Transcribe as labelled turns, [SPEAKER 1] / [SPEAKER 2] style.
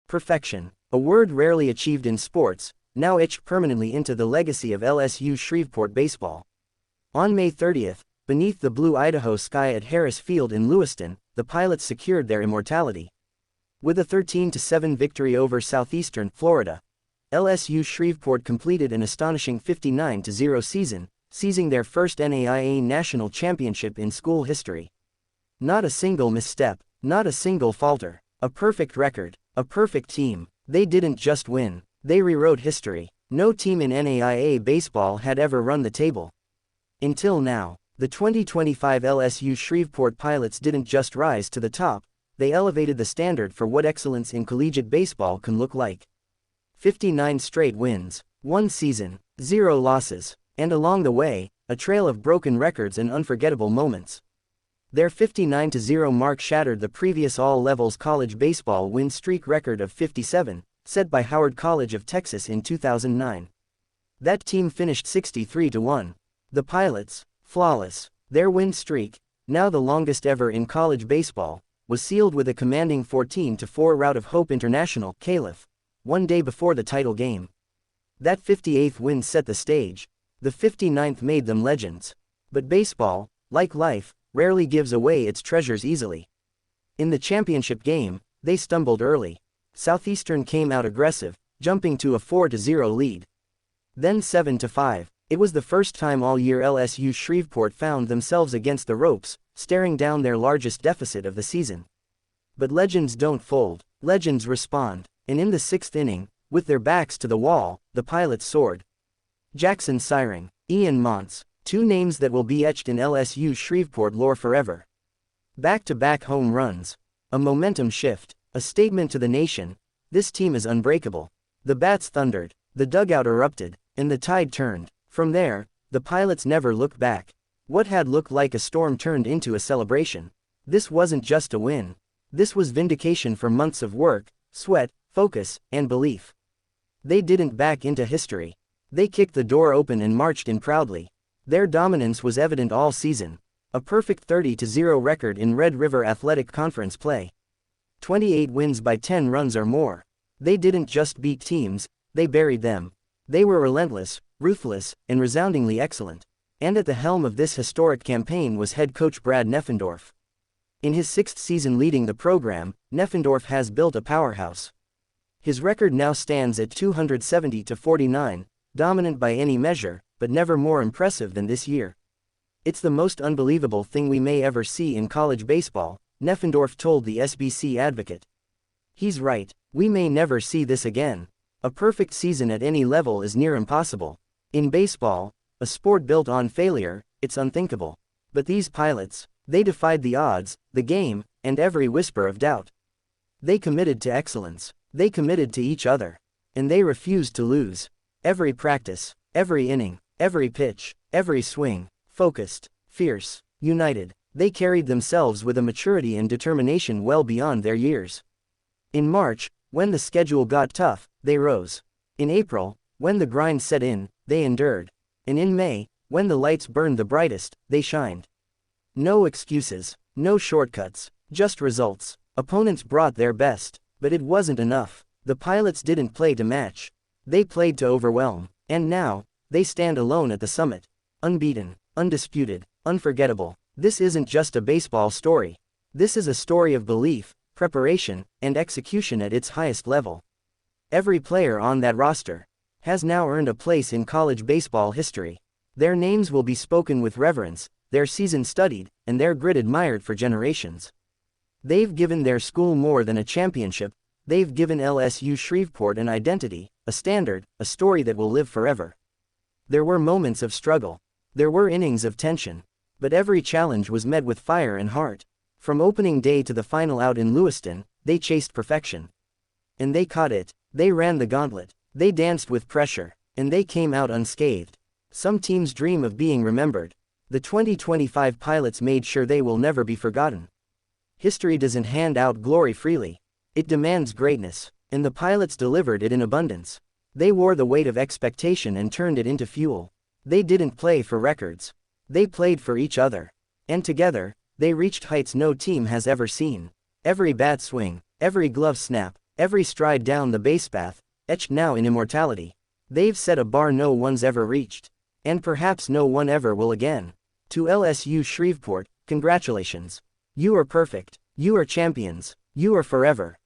[SPEAKER 1] Perfection, a word rarely achieved in sports, now etched permanently into the legacy of LSU Shreveport Baseball. On May 30th, beneath the blue Idaho sky at Harris Field in Lewiston, the Pilots secured their immortality. With a 13-7 victory over Southeastern, Florida, LSU Shreveport completed an astonishing 59-0 season, seizing their first NAIA national championship in school history. Not a single misstep, not a single falter, a perfect record, a perfect team. They didn't just win, they rewrote history. No team in NAIA baseball had ever run the table. Until now, the 2025 LSU Shreveport Pilots didn't just rise to the top, they elevated the standard for what excellence in collegiate baseball can look like. 59 straight wins, 1 season, 0 losses, and along the way, a trail of broken records and unforgettable moments. Their 59-0 mark shattered the previous all-levels college baseball win streak record of 57, set by Howard College of Texas in 2009. That team finished 63-1. The Pilots, flawless. Their win streak, now the longest ever in college baseball, was sealed with a commanding 14-4 rout of Hope International, Calif, one day before the title game. That 58th win set the stage. The 59th made them legends. But baseball, like life, rarely gives away its treasures easily. In the championship game, they stumbled early. Southeastern came out aggressive, jumping to a 4-0 lead. Then 7-5. It was the first time all year LSU Shreveport found themselves against the ropes, staring down their largest deficit of the season. But legends don't fold, legends respond, and in the 6th inning, with their backs to the wall, the Pilots soared. Jackson Syring, Ian Montz, 2 names that will be etched in LSU Shreveport lore forever. Back-to-back home runs. A momentum shift, a statement to the nation. This team is unbreakable. The bats thundered, the dugout erupted, and the tide turned. From there, the Pilots never looked back. What had looked like a storm turned into a celebration. This wasn't just a win. This was vindication for months of work, sweat, focus, and belief. They didn't back into history. They kicked the door open and marched in proudly. Their dominance was evident all season. A perfect 30-0 record in Red River Athletic Conference play. 28 wins by 10 runs or more. They didn't just beat teams, they buried them. They were relentless, ruthless, and resoundingly excellent. And at the helm of this historic campaign was head coach Brad Neffendorf. In his 6th season leading the program, Neffendorf has built a powerhouse. His record now stands at 270-49, dominant by any measure, but never more impressive than this year. It's the most unbelievable thing we may ever see in college baseball, Neffendorf told the SBC Advocate. He's right, we may never see this again. A perfect season at any level is near impossible. In baseball, a sport built on failure, it's unthinkable. But these Pilots, they defied the odds, the game, and every whisper of doubt. They committed to excellence. They committed to each other. And they refused to lose. Every practice, every inning, every pitch, every swing, focused, fierce, united. They carried themselves with a maturity and determination well beyond their years. In March, when the schedule got tough, they rose. In April, when the grind set in, they endured. And in May, when the lights burned the brightest, they shined. No excuses, no shortcuts, just results. Opponents brought their best, but it wasn't enough. The Pilots didn't play to match. They played to overwhelm. And now, they stand alone at the summit. Unbeaten, undisputed, unforgettable. This isn't just a baseball story. This is a story of belief, preparation, and execution at its highest level. Every player on that roster has now earned a place in college baseball history. Their names will be spoken with reverence, their season studied, and their grit admired for generations. They've given their school more than a championship, they've given LSU Shreveport an identity, a standard, a story that will live forever. There were moments of struggle. There were innings of tension. But every challenge was met with fire and heart. From opening day to the final out in Lewiston, they chased perfection. And they caught it. They ran the gauntlet. They danced with pressure. And they came out unscathed. Some teams dream of being remembered. The 2025 Pilots made sure they will never be forgotten. History doesn't hand out glory freely. It demands greatness. And the Pilots delivered it in abundance. They wore the weight of expectation and turned it into fuel. They didn't play for records. They played for each other. And together, they reached heights no team has ever seen. Every bat swing, every glove snap, Every stride down the base path, etched now in immortality. They've set a bar no one's ever reached. And perhaps no one ever will again. To LSU Shreveport, congratulations. You are perfect. You are champions. You are forever.